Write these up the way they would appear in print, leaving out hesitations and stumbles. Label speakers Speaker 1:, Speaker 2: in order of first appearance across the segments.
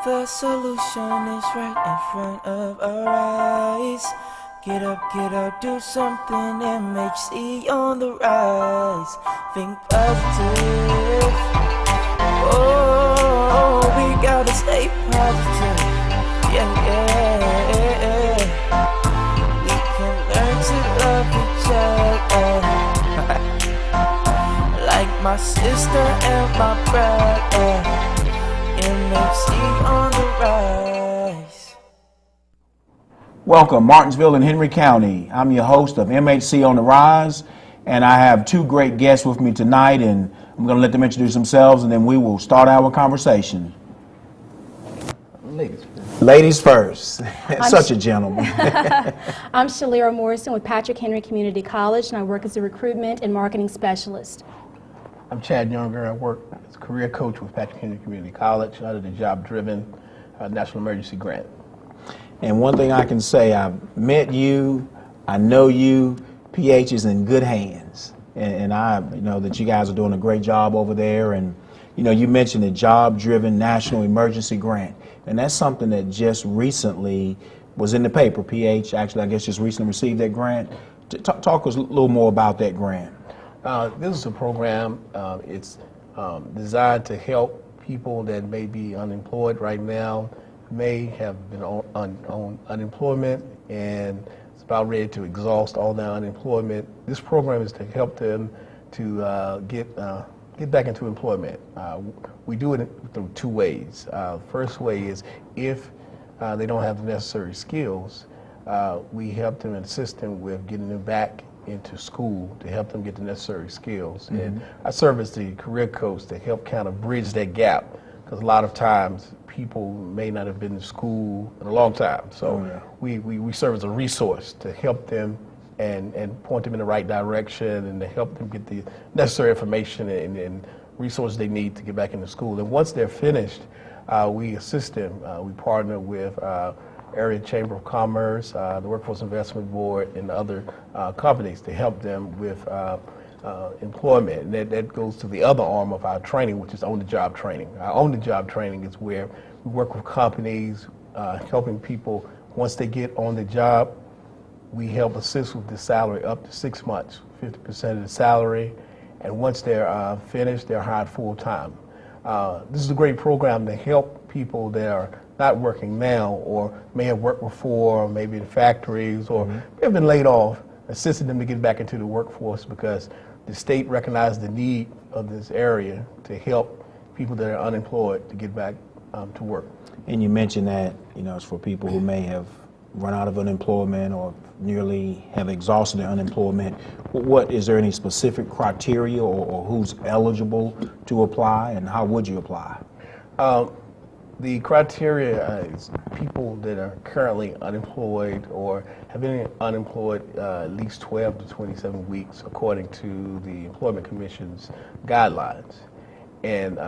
Speaker 1: The solution is right in front of our eyes. Get up, do something. MHC on the rise. Think positive. Oh, we gotta stay positive. Yeah, yeah. We can learn to love each other. Like my sister and my brother. MHC on the rise.
Speaker 2: Welcome, Martinsville and Henry County. I'm your host of MHC on the Rise, and I have two great guests with me tonight, and I'm going to let them introduce themselves, and then we will start our conversation. Ladies first. Such a gentleman.
Speaker 3: I'm Shelira Morrison with Patrick Henry Community College, and I work as a recruitment and marketing specialist.
Speaker 4: I'm Chad Younger. I work as a career coach with Patrick Henry Community College under the job-driven National Emergency Grant.
Speaker 2: And one thing I can say, I've met you, I know you, PH is in good hands. And I know that you guys are doing a great job over there. And, you know, you mentioned the job-driven National Emergency Grant. And that's something that just recently was in the paper. PH actually, I guess, just recently received that grant. Talk us a little more about that grant.
Speaker 4: This is a program, it's designed to help people that may be unemployed right now, may have been on unemployment and it's about ready to exhaust all their unemployment. This program is to help them to get back into employment. We do it through two ways. First way is if they don't have the necessary skills, we help them and assist them with getting them back into school to help them get the necessary skills. Mm-hmm. And I serve as the career coach to help kind of bridge that gap, because a lot of times people may not have been to school in a long time. So we serve as a resource to help them and point them in the right direction and to help them get the necessary information and resources they need to get back into school. And once they're finished, we assist them. We partner with Area Chamber of Commerce, the Workforce Investment Board, and other companies to help them with employment. And that goes to the other arm of our training, which is on-the-job training. Our on-the-job training is where we work with companies, helping people, once they get on the job, we help assist with the salary up to 6 months, 50% of the salary, and once they're finished, they're hired full-time. This is a great program to help people that are not working now or may have worked before, maybe in factories or may have been laid off, assisting them to get back into the workforce because the state recognized the need of this area to help people that are unemployed to get back to work.
Speaker 2: And you mentioned that, you know, it's for people who may have run out of unemployment or nearly have exhausted their unemployment. What is there any specific criteria or who's eligible to apply, and how would you apply?
Speaker 4: The criteria is people that are currently unemployed or have been unemployed at least 12 to 27 weeks according to the Employment Commission's guidelines. And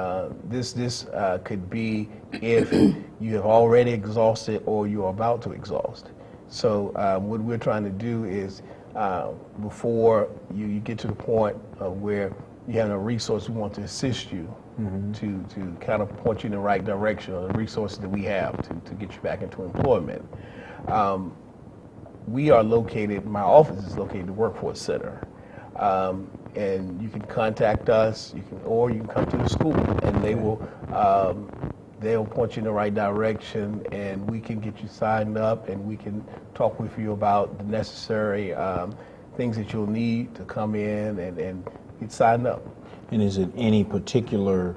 Speaker 4: this could be if you have already exhausted or you're about to exhaust. So what we're trying to do is before you get to the point of where you have a resource, we want to assist you to kind of point you in the right direction, or the resources that we have to get you back into employment. We are located, my office is located at the Workforce Center. And you can contact us, or you can come to the school, and they'll point you in the right direction, and we can get you signed up, and we can talk with you about the necessary things that you'll need to come in and get signed up.
Speaker 2: And is it any particular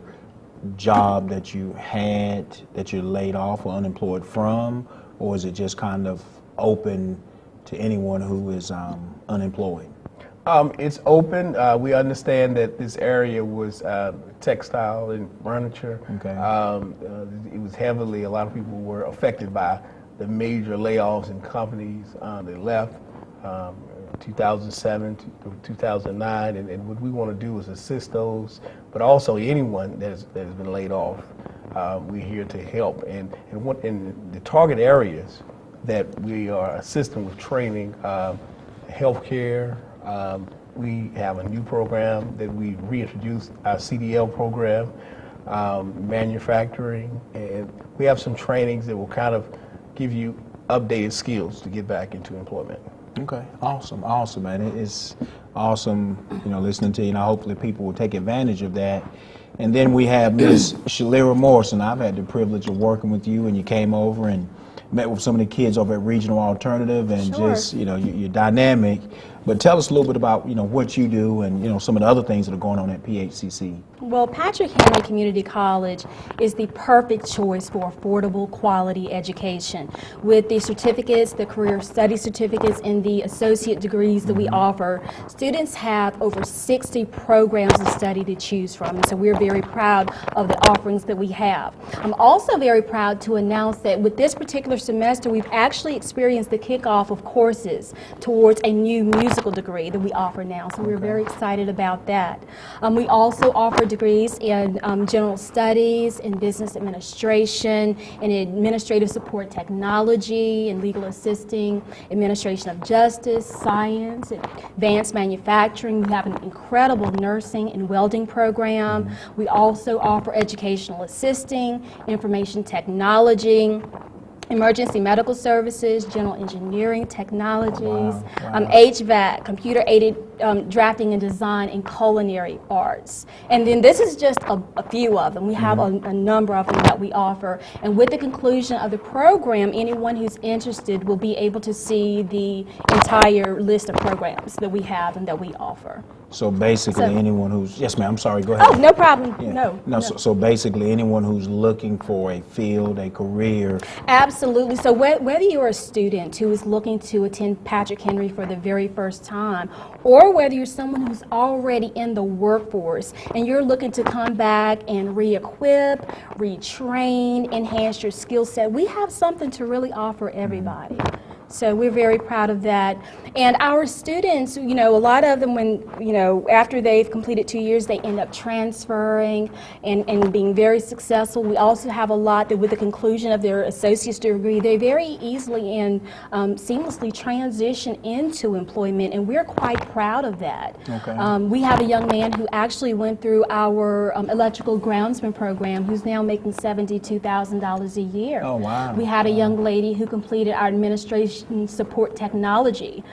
Speaker 2: job that you had that you're laid off or unemployed from, or is it just kind of open to anyone who is unemployed?
Speaker 4: It's open. We understand that this area was textile and furniture. Okay. It was heavily, a lot of people were affected by the major layoffs in companies. They left 2007 to 2009, and what we want to do is assist those, but also anyone that has been laid off. We're here to help. And in the target areas that we are assisting with training, healthcare. We have a new program that we reintroduced, our CDL program. manufacturing, and we have some trainings that will kind of give you updated skills to get back into employment.
Speaker 2: Okay, awesome, man. It's awesome, listening to you, and hopefully people will take advantage of that. And then we have Miss Shelira Morrison. I've had the privilege of working with you, and you came over and met with some of the kids over at Regional Alternative, and
Speaker 3: Sure.
Speaker 2: just, you're dynamic. But tell us a little bit about, what you do and, some of the other things that are going on at PHCC.
Speaker 3: Well, Patrick Henry Community College is the perfect choice for affordable, quality education. With the certificates, the career study certificates, and the associate degrees that we offer, students have over 60 programs of study to choose from. And so we're very proud of the offerings that we have. I'm also very proud to announce that with this particular semester, we've actually experienced the kickoff of courses towards a new musical degree that we offer now. So we're very excited about that. We also offer degrees in general studies, in business administration, in administrative support technology, in legal assisting, administration of justice, science, advanced manufacturing. We have an incredible nursing and welding program. We also offer educational assisting, information technology, emergency medical services, general engineering technologies, HVAC, computer-aided drafting and design, and culinary arts. And then this is just a few of them. We have a number of them that we offer. And with the conclusion of the program, anyone who's interested will be able to see the entire list of programs that we have and that we offer.
Speaker 2: So basically, anyone who's, yes ma'am, I'm sorry, go ahead.
Speaker 3: Oh, no problem.
Speaker 2: Yeah.
Speaker 3: No.
Speaker 2: So basically, anyone who's looking for a field, a career.
Speaker 3: Absolutely. So whether you're a student who is looking to attend Patrick Henry for the very first time, or whether you're someone who's already in the workforce and you're looking to come back and re-equip, retrain, enhance your skill set, we have something to really offer everybody. So we're very proud of that. And our students, a lot of them after they've completed 2 years, they end up transferring and being very successful. We also have a lot that with the conclusion of their associate's degree, they very easily and seamlessly transition into employment, and we're quite proud of that.
Speaker 2: Okay.
Speaker 3: We have a young man who actually went through our electrical groundsman program who's now making $72,000 a year.
Speaker 2: Oh, wow.
Speaker 3: We had a young lady who completed our administration support technology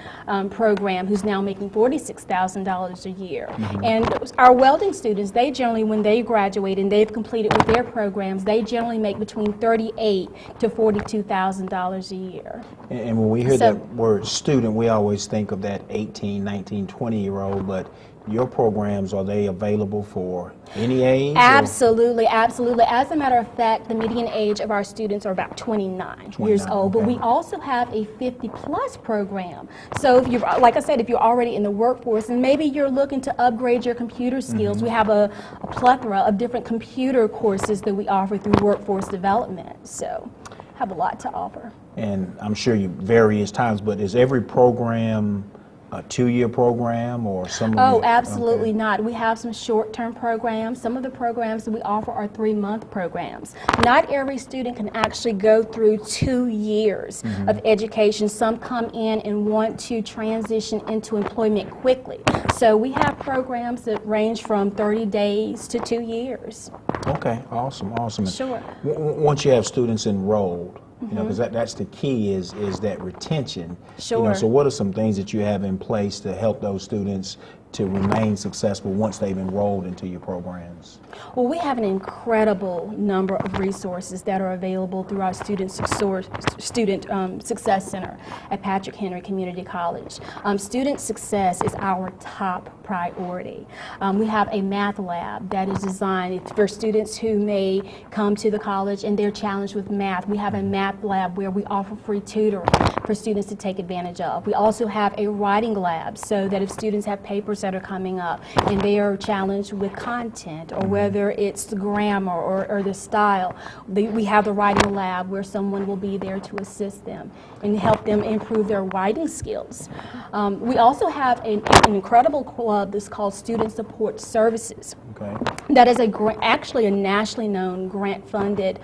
Speaker 3: program who's now making $46,000 a year. And our welding students, they generally, when they graduate and they've completed with their programs, they generally make between $38,000 to $42,000 a year.
Speaker 2: And when we hear that word student, we always think of that 18, 19, 20-year-old, but your programs, are they available for any age?
Speaker 3: Absolutely, absolutely. As a matter of fact, the median age of our students are about 29 years old, but we also have a 50-plus program. So if you're, like I said, if you're already in the workforce and maybe you're looking to upgrade your computer skills, we have a plethora of different computer courses that we offer through workforce development. So have a lot to offer.
Speaker 2: And I'm sure you various times, but is every program a 2-year program or some?
Speaker 3: Oh, absolutely not. We have some short-term programs. Some of the programs that we offer are 3-month programs. Not every student can actually go through 2 years of education. Some come in and want to transition into employment quickly. So we have programs that range from 30 days to 2 years.
Speaker 2: Okay, awesome.
Speaker 3: Sure.
Speaker 2: Once you have students enrolled, because that's the key is that retention.
Speaker 3: Sure.
Speaker 2: So what are some things that you have in place to help those students to remain successful once they've enrolled into your programs?
Speaker 3: Well, we have an incredible number of resources that are available through our Student Success Center at Patrick Henry Community College. Student success is our top priority. We have a math lab that is designed for students who may come to the college and they're challenged with math. We have a math lab where we offer free tutoring for students to take advantage of. We also have a writing lab so that if students have papers that are coming up and they are challenged with content or whether it's the grammar or the style, we have the writing lab where someone will be there to assist them and help them improve their writing skills. We also have an incredible club that's called Student Support Services.
Speaker 2: Okay.
Speaker 3: That is actually a nationally known grant-funded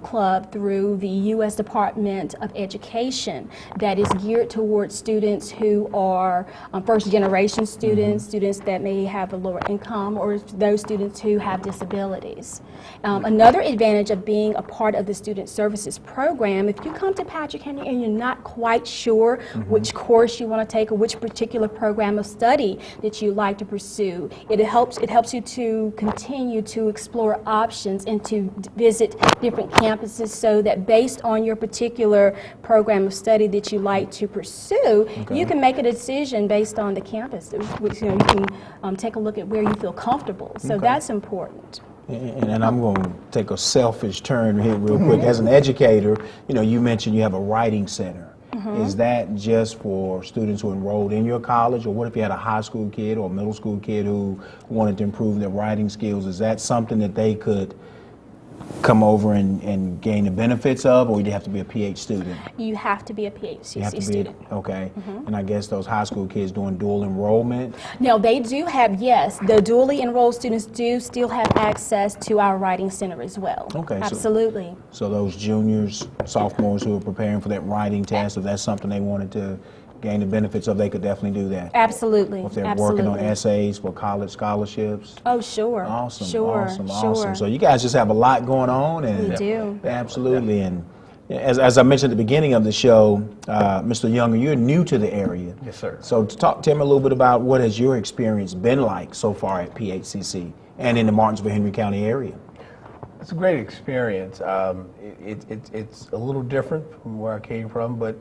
Speaker 3: club through the U.S. Department of Education. education that is geared towards students who are first-generation students, students that may have a lower income, or those students who have disabilities. Another advantage of being a part of the Student Services Program, if you come to Patrick Henry and you're not quite sure which course you want to take or which particular program of study that you like to pursue, it helps you to continue to explore options and to visit different campuses, so that based on your particular program of study that you like to pursue, you can make a decision based on the campus, which, you can take a look at where you feel comfortable. So that's important.
Speaker 2: And I'm going to take a selfish turn here real quick. As an educator, you mentioned you have a writing center. Is that just for students who enrolled in your college, or what if you had a high school kid or a middle school kid who wanted to improve their writing skills? Is that something that they could come over and gain the benefits of, or you have to be a PH student?
Speaker 3: You have to be a PHCC student.
Speaker 2: Okay. And I guess those high school kids doing dual enrollment?
Speaker 3: No, they do have, yes, the dually enrolled students do still have access to our writing center as well.
Speaker 2: Okay.
Speaker 3: Absolutely.
Speaker 2: So those juniors, sophomores who are preparing for that writing test, if that's something they wanted to gain the benefits of, they could definitely do that.
Speaker 3: Absolutely.
Speaker 2: If they're working on essays for college scholarships.
Speaker 3: Oh, sure.
Speaker 2: Awesome.
Speaker 3: Sure.
Speaker 2: Awesome. So you guys just have a lot going on. And
Speaker 3: we do.
Speaker 2: Absolutely. And as I mentioned at the beginning of the show, Mr. Younger, you're new to the area.
Speaker 4: Yes, sir.
Speaker 2: So tell me a little bit about what has your experience been like so far at PHCC and in the Martinsville-Henry County area?
Speaker 4: It's a great experience. It's a little different from where I came from, but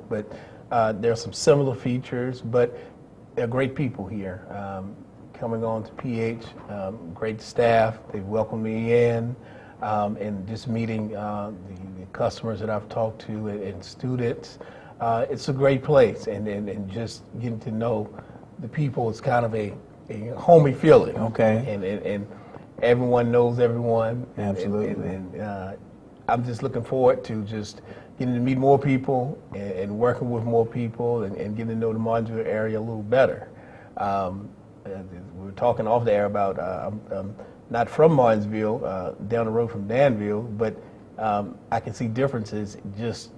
Speaker 4: there are some similar features, but they're great people here. Coming on to PH, great staff, they welcomed me in, and just meeting the customers that I've talked to and students. It's a great place, and just getting to know the people is kind of a homey feeling.
Speaker 2: Okay.
Speaker 4: And everyone knows everyone.
Speaker 2: Absolutely.
Speaker 4: And I'm just looking forward to just getting to meet more people and working with more people and getting to know the Martinsville area a little better. We were talking off the air about I'm not from Martinsville, down the road from Danville, but I can see differences just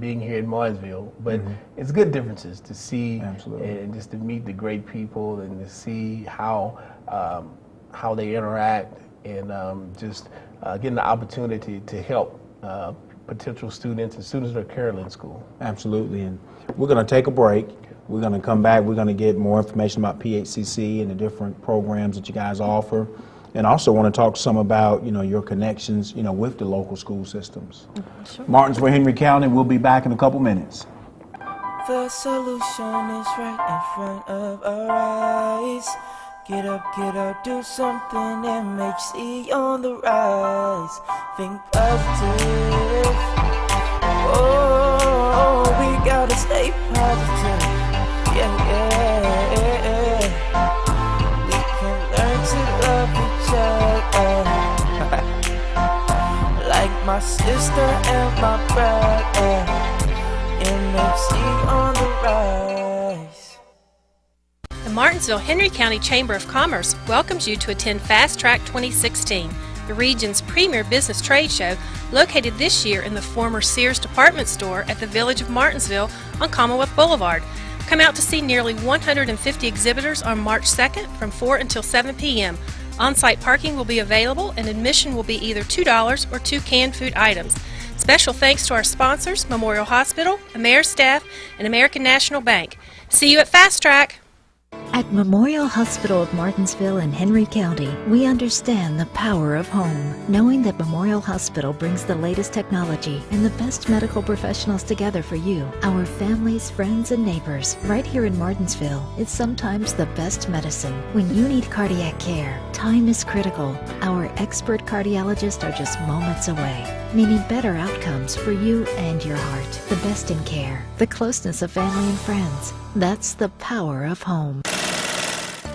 Speaker 4: being here in Martinsville. But it's good differences to see.
Speaker 2: Absolutely.
Speaker 4: And just to meet the great people and to see how they interact, and just getting the opportunity to help potential students and students that are currently in school.
Speaker 2: Absolutely. And we're going to take a break. We're going to come back. We're going to get more information about PHCC and the different programs that you guys offer. And also want to talk some about, your connections, with the local school systems.
Speaker 3: Sure.
Speaker 2: Martinsville-Henry County, we'll be back in a couple minutes.
Speaker 1: The solution is right in front of our eyes. Get up, do something. MHC on the rise. Think positive. Oh, we gotta stay positive. Yeah. We can learn to love each other. Like my sister and my brother. MHC on the rise.
Speaker 5: The Martinsville-Henry County Chamber of Commerce welcomes you to attend Fast Track 2016, the region's premier business trade show, located this year in the former Sears department store at the Village of Martinsville on Commonwealth Boulevard. Come out to see nearly 150 exhibitors on March 2nd from 4 until 7 p.m. On-site parking will be available, and admission will be either $2 or 2 canned food items. Special thanks to our sponsors, Memorial Hospital, AmeriStaff, and American National Bank. See you at Fast Track.
Speaker 6: At Memorial Hospital of Martinsville and Henry County, we understand the power of home, knowing that Memorial Hospital brings the latest technology and the best medical professionals together for you, our families, friends, and neighbors. Right here in Martinsville, it's sometimes the best medicine. When you need cardiac care, time is critical. Our expert cardiologists are just moments away, meaning better outcomes for you and your heart. The best in care, the closeness of family and friends. That's the power of home.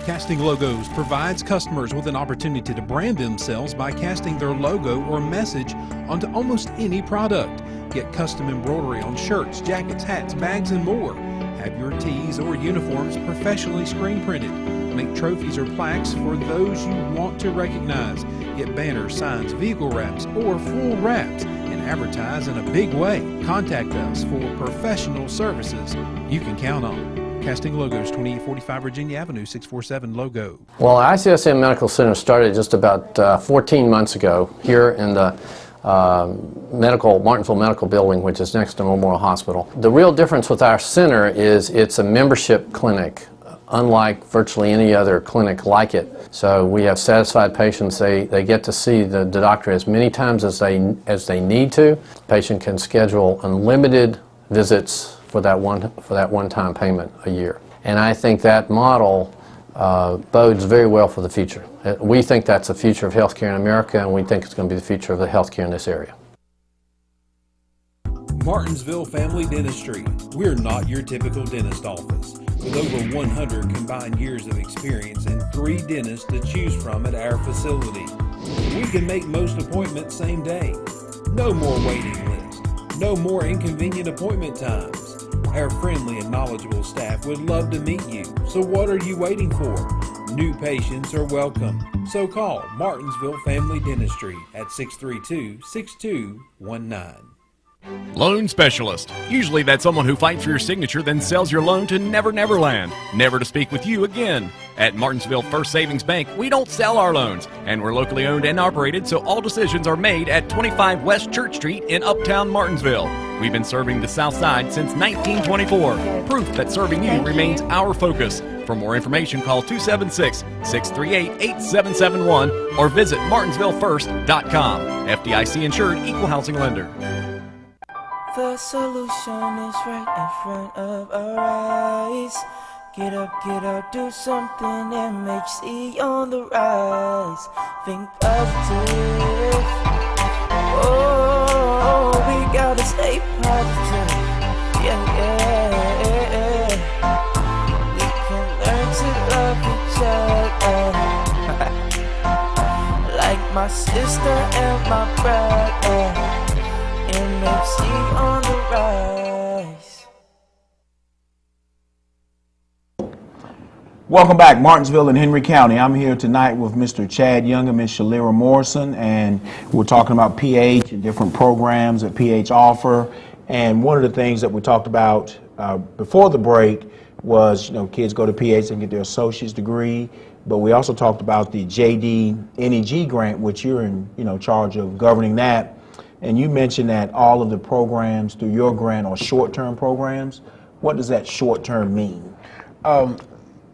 Speaker 7: Casting Logos provides customers with an opportunity to brand themselves by casting their logo or message onto almost any product. Get custom embroidery on shirts, jackets, hats, bags, and more. Have your tees or uniforms professionally screen printed. make trophies or plaques for those you want to recognize. Get banners, signs, vehicle wraps, or full wraps, and advertise in a big way. Contact us for professional services you can count on. Casting Logos, 2845 Virginia Avenue, 647 Logo.
Speaker 8: Well, ICSM Medical Center started just about 14 months ago here in the Martinsville Medical Building, which is next to Memorial Hospital. The real difference with our center is it's a membership clinic, unlike virtually any other clinic like it. So we have satisfied patients. They get to see the doctor as many times as they need to. The patient can schedule unlimited visits for that one-time payment a year. And I think that model bodes very well for the future. We think that's the future of healthcare in America, and we think it's going to be the future of the healthcare in this area.
Speaker 7: Martinsville Family Dentistry. We're not your typical dentist office. With over 100 combined years of experience and 3 dentists to choose from at our facility, we can make most appointments same day. No more waiting list. No more inconvenient appointment times. Our friendly and knowledgeable staff would love to meet you, so what are you waiting for? New patients are welcome, so call Martinsville Family Dentistry at 632-6219.
Speaker 9: Loan specialist. Usually that's someone who fights for your signature then sells your loan to Never Never Land, never to speak with you again. At Martinsville First Savings Bank, we don't sell our loans, and we're locally owned and operated, so all decisions are made at 25 West Church Street in Uptown Martinsville. We've been serving the South Side since 1924. Proof that serving you remains our focus. For more information, call 276-638-8771 or visit martinsvillefirst.com. FDIC insured, equal housing lender.
Speaker 1: The solution is right in front of our eyes. Get up, do something. MHC on the rise. Think positive. Oh, we gotta stay positive. Yeah. We can learn to love each other. Like my sister and my brother. MHC on the rise.
Speaker 2: Welcome back, Martinsville and Henry County. I'm here tonight with Mr. Chad Young and Ms. Shelira Morrison, and we're talking about PH and different programs that PH offer. And one of the things that we talked about before the break was, kids go to PH and get their associate's degree, but we also talked about the JD NEG grant, which you're in, charge of governing that. And you mentioned that all of the programs through your grant are short-term programs. What does that short-term mean?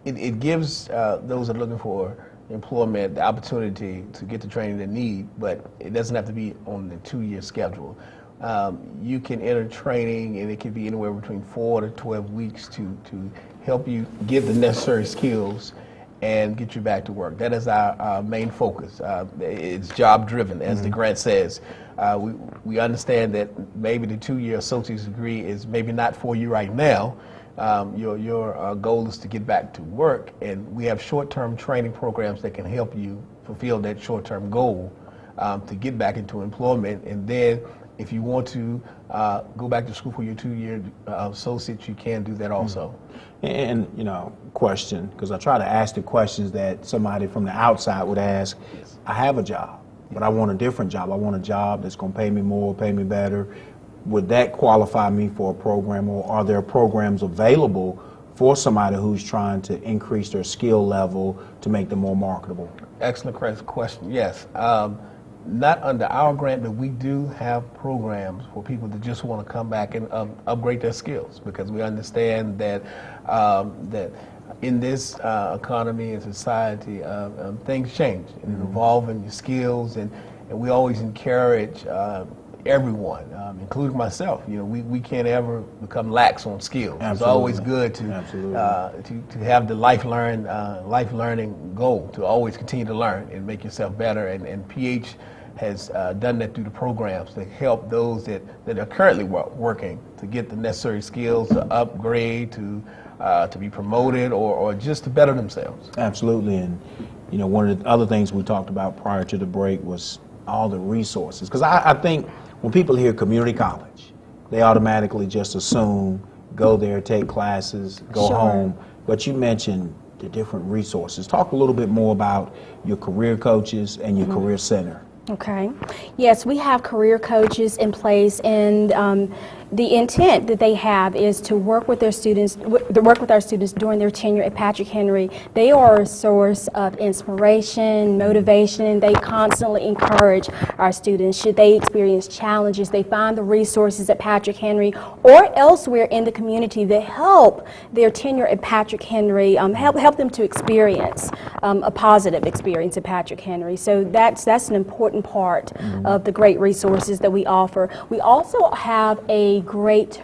Speaker 4: It gives those that are looking for employment the opportunity to get the training they need, but it doesn't have to be on the 2-year schedule. You can enter training, and it can be anywhere between 4 to 12 weeks to help you get the necessary skills and get you back to work. That is our main focus. It's job-driven, as the grant says. We understand that maybe the 2-year associate's degree is maybe not for you right now. Your goal is to get back to work, and we have short-term training programs that can help you fulfill that short-term goal to get back into employment. And then if you want to go back to school for your 2-year associate, you can do that also.
Speaker 2: And, question, because I try to ask the questions that somebody from the outside would ask. I have a job, but I want a different job. I want a job that's going to pay me more, pay me better. Would that qualify me for a program, or are there programs available for somebody who's trying to increase their skill level to make them more marketable?
Speaker 4: Excellent question. Yes. Not under our grant, but we do have programs for people that just want to come back and upgrade their skills, because we understand that that in this economy and society, things change and evolve in your skills, and we always encourage everyone, including myself. We can't ever become lax on skills.
Speaker 2: Absolutely.
Speaker 4: It's always good to have the life learning goal, to always continue to learn and make yourself better. And PH has done that through the programs to help those that are currently working to get the necessary skills to upgrade, to be promoted, or just to better themselves.
Speaker 2: Absolutely. And one of the other things we talked about prior to the break was all the resources, because I think when people hear community college, they automatically just assume go there, take classes, go home. But you mentioned the different resources. Talk a little bit more about your career coaches and your career center.
Speaker 3: Okay. Yes, we have career coaches in place, and the intent that they have is to work with their students, work with our students during their tenure at Patrick Henry. They are a source of inspiration, motivation, and they constantly encourage our students. Should they experience challenges, they find the resources at Patrick Henry or elsewhere in the community that help their tenure at Patrick Henry, help them to experience a positive experience at Patrick Henry. So that's an important part of the great resources that we offer. We also have a great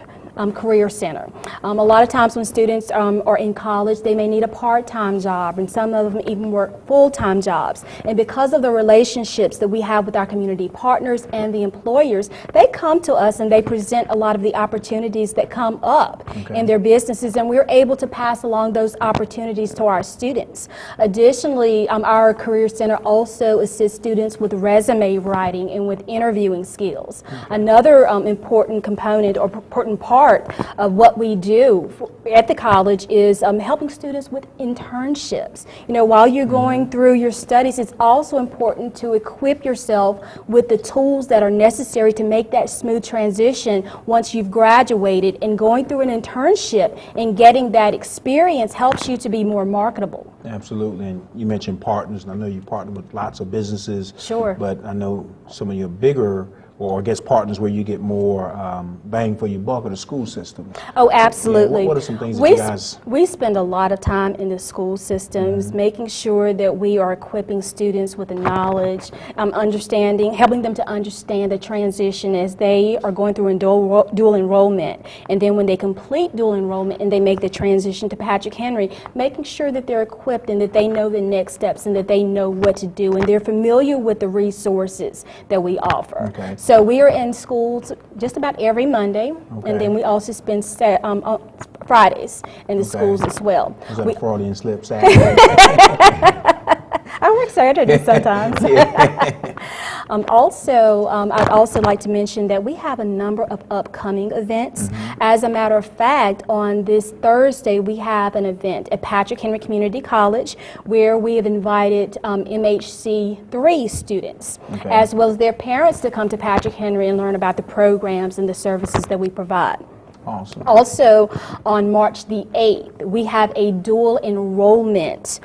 Speaker 3: career center. A lot of times when students are in college, they may need a part-time job, and some of them even work full-time jobs. And because of the relationships that we have with our community partners and the employers, they come to us and they present a lot of the opportunities that come up in their businesses, and we're able to pass along those opportunities to our students. Additionally, our career center also assists students with resume writing and with interviewing skills. Another important component or important part of what we do at the college is helping students with internships. You know, while you're going through your studies, it's also important to equip yourself with the tools that are necessary to make that smooth transition once you've graduated, and going through an internship and getting that experience helps you to be more marketable.
Speaker 2: Absolutely, and you mentioned partners, and I know you partner with lots of businesses. Sure. But I know some of your bigger, or I guess partners where you get more bang for your buck, or the school system.
Speaker 3: Oh, absolutely.
Speaker 2: Yeah, what are some things that you guys...
Speaker 3: We spend a lot of time in the school systems making sure that we are equipping students with the knowledge, understanding, helping them to understand the transition as they are going through dual enrollment. And then when they complete dual enrollment and they make the transition to Patrick Henry, making sure that they're equipped and that they know the next steps and that they know what to do and they're familiar with the resources that we offer.
Speaker 2: Okay.
Speaker 3: So we are in schools just about every Monday, and then we also spend Fridays in the schools as well.
Speaker 2: Is that a Freudian slip, Saturday?
Speaker 3: I work Saturdays sometimes. I'd also like to mention that we have a number of upcoming events. As a matter of fact, on this Thursday, we have an event at Patrick Henry Community College where we have invited MHC 3 students, as well as their parents, to come to Patrick Henry and learn about the programs and the services that we provide.
Speaker 2: Awesome.
Speaker 3: Also, on March the 8th, we have a dual enrollment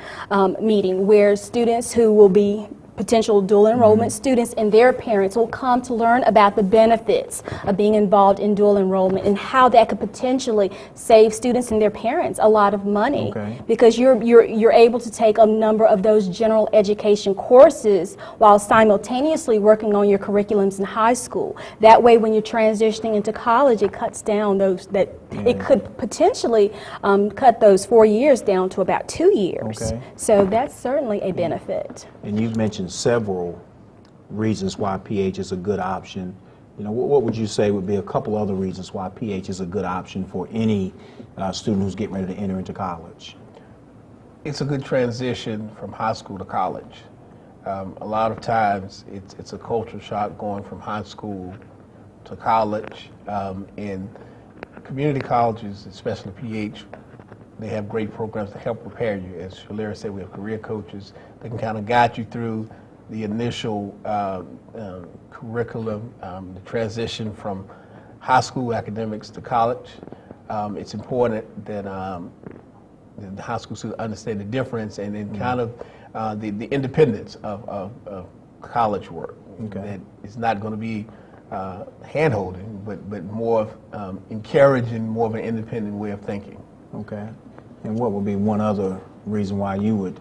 Speaker 3: meeting where students who will be potential dual enrollment students and their parents will come to learn about the benefits of being involved in dual enrollment and how that could potentially save students and their parents a lot of money, because you're able to take a number of those general education courses while simultaneously working on your curriculums in high school. That way, when you're transitioning into college, it cuts down it could potentially cut those 4 years down to about 2 years. So that's certainly a benefit.
Speaker 2: And you've mentioned several reasons why PH is a good option. You know, what would you say would be a couple other reasons why PH is a good option for any student who's getting ready to enter into college?
Speaker 4: It's a good transition from high school to college. A lot of times it's a culture shock going from high school to college. In community colleges, especially PH, they have great programs to help prepare you. As Shelira said, we have career coaches that can kind of guide you through the initial curriculum, the transition from high school academics to college. It's important that the high school students understand the difference and then kind of the independence of college work. That it's not going to be hand-holding, but more of encouraging more of an independent way of thinking.
Speaker 2: Okay. And what would be one other reason why you would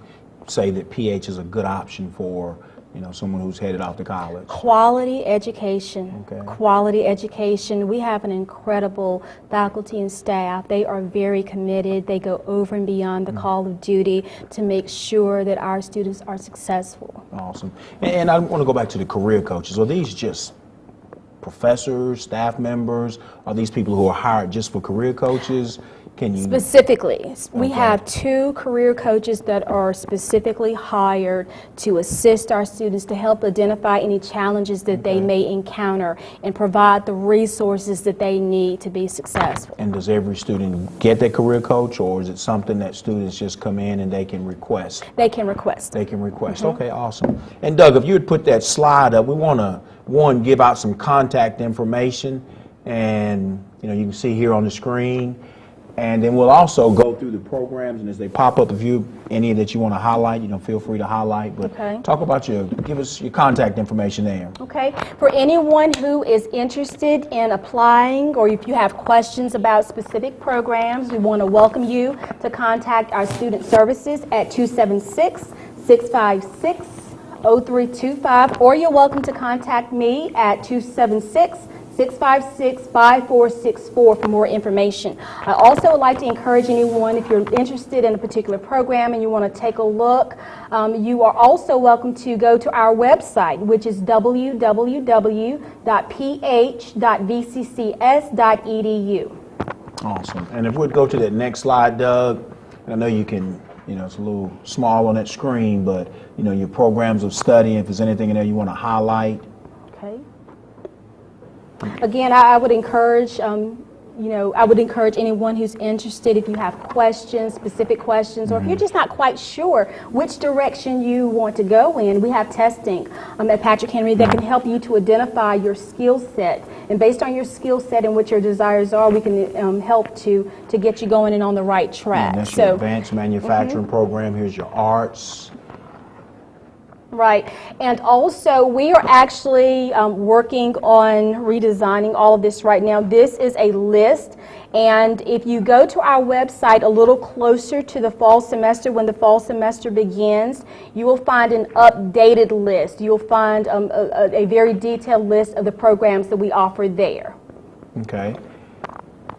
Speaker 2: say that PH is a good option for, you know, someone who's headed off to college?
Speaker 3: Quality education. Quality education. We have an incredible faculty and staff. They are very committed. They go over and beyond the call of duty to make sure that our students are successful.
Speaker 2: Awesome. And I want to go back to the career coaches. Are these just professors, staff members? Are these people who are hired just for career coaches? Can you?
Speaker 3: Specifically, we
Speaker 2: Okay.
Speaker 3: have 2 career coaches that are specifically hired to assist our students to help identify any challenges that they may encounter and provide the resources that they need to be successful.
Speaker 2: And does every student get their career coach, or is it something that students just come in and they can request?
Speaker 3: They can request.
Speaker 2: They can request. Okay, awesome. And Doug, if you would put that slide up, we want to, one, give out some contact information, and you can see here on the screen. And then we'll also go through the programs, and as they pop up, if you any that you want to highlight, feel free to highlight. But
Speaker 3: Okay.
Speaker 2: talk about give us your contact information there.
Speaker 3: Okay, for anyone who is interested in applying, or if you have questions about specific programs, we want to welcome you to contact our student services at 276-656-0325, or you're welcome to contact me at 276-656-5464 for more information. I also would like to encourage anyone, if you're interested in a particular program and you want to take a look, you are also welcome to go to our website, which is www.ph.vccs.edu.
Speaker 2: Awesome. And if we'd go to that next slide, Doug, I know you can, it's a little small on that screen, but, your programs of study, if there's anything in there you want to highlight.
Speaker 3: Okay. Again, I would encourage, anyone who's interested, if you have questions, specific questions, or if you're just not quite sure which direction you want to go in, we have testing at Patrick Henry that can help you to identify your skill set. And based on your skill set and what your desires are, we can help to get you going and on the right track.
Speaker 2: And that's your advanced manufacturing program. Here's your arts.
Speaker 3: Right, and also we are actually working on redesigning all of this right now. This is a list, and if you go to our website a little closer to the fall semester, when the fall semester begins, you will find an updated list. You'll find a very detailed list of the programs that we offer there.
Speaker 2: Okay.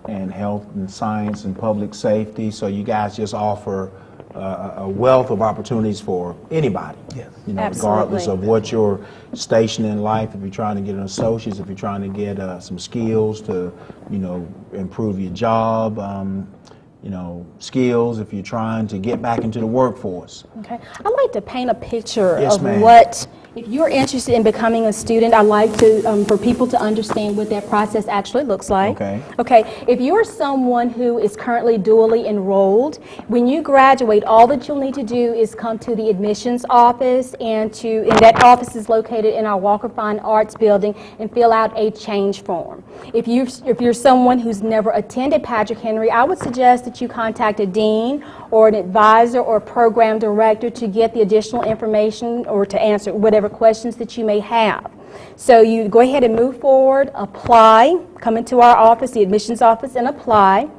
Speaker 2: And health and science and public safety. So you guys just offer a wealth of opportunities for anybody.
Speaker 4: Yes.
Speaker 2: Regardless of what your station in life. If you're trying to get an associate's, if you're trying to get some skills to, improve your job, skills, if you're trying to get back into the workforce.
Speaker 3: Okay, I'd like to paint a picture
Speaker 2: Yes,
Speaker 3: of
Speaker 2: ma'am.
Speaker 3: what, if you're interested in becoming a student, I'd like to, for people to understand what that process actually looks like.
Speaker 2: Okay.
Speaker 3: Okay, if you're someone who is currently dually enrolled, when you graduate, all that you'll need to do is come to the admissions office, and that office is located in our Walker Fine Arts building, and fill out a change form. If you're someone who's never attended Patrick Henry, I would suggest that you contact a dean or an advisor or a program director to get the additional information or to answer whatever questions that you may have. So you go ahead and move forward, apply, come into our office, the admissions office, and apply.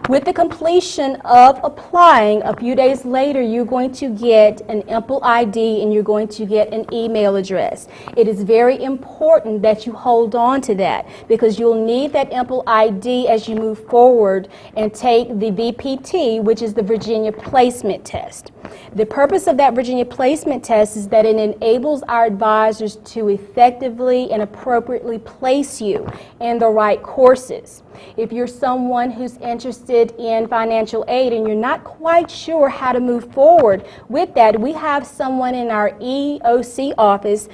Speaker 3: With the completion of applying, a few days later, you're going to get an EMPL ID and you're going to get an email address. It is very important that you hold on to that, because you'll need that EMPL ID as you move forward and take the VPT, which is the Virginia Placement Test. The purpose of that Virginia Placement Test is that it enables our advisors to effectively and appropriately place you in the right courses. If you're someone who's interested in financial aid and you're not quite sure how to move forward with that, we have someone in our EOC office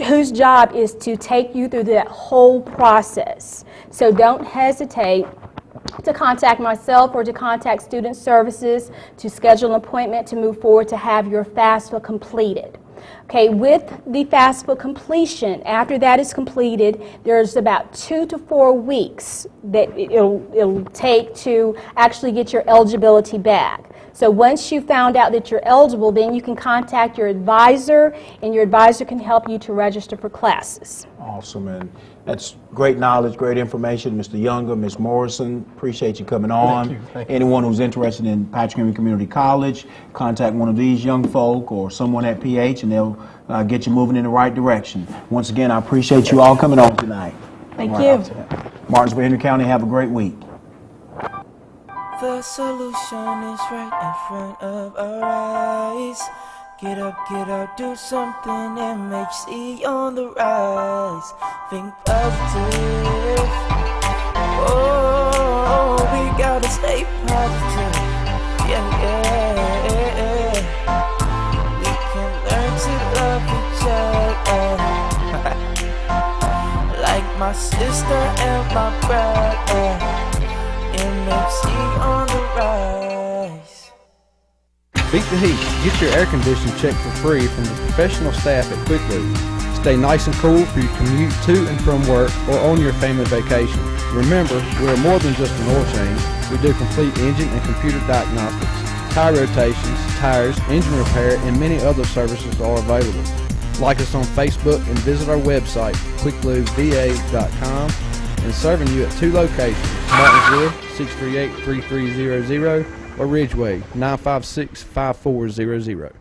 Speaker 3: whose job is to take you through that whole process. So don't hesitate to contact myself or to contact Student Services to schedule an appointment to move forward to have your FAFSA completed. Okay, with the FAFSA completion, after that is completed, there's about 2 to 4 weeks that it'll take to actually get your eligibility back. So once you found out that you're eligible, then you can contact your advisor, and your advisor can help you to register for classes.
Speaker 2: Awesome, and that's great knowledge, great information. Mr. Younger, Ms. Morrison, appreciate you coming on.
Speaker 4: Thank you. Anyone
Speaker 2: Anyone who's interested in Patrick Henry Community College, contact one of these young folk or someone at PH, and they'll get you moving in the right direction. Once again, I appreciate you all coming on tonight.
Speaker 3: Thank
Speaker 2: All
Speaker 3: you.
Speaker 2: Martinsville, Henry County, have a great week.
Speaker 1: The solution is right in front of our eyes. Get up, do something. MHC on the rise. Think positive. Oh, we gotta stay positive. Yeah, yeah. We can learn to love each other. Like my sister and my brother. MHC on the rise.
Speaker 10: Beat the heat. Get your air conditioning checked for free from the professional staff at Quick Lube. Stay nice and cool for your commute to and from work or on your family vacation. Remember, we're more than just an oil change. We do complete engine and computer diagnostics, tire rotations, tires, engine repair, and many other services are available. Like us on Facebook and visit our website, quicklubeva.com, and serving you at 2 locations, Martinsville, 638-3300, or Ridgeway, 956-5400.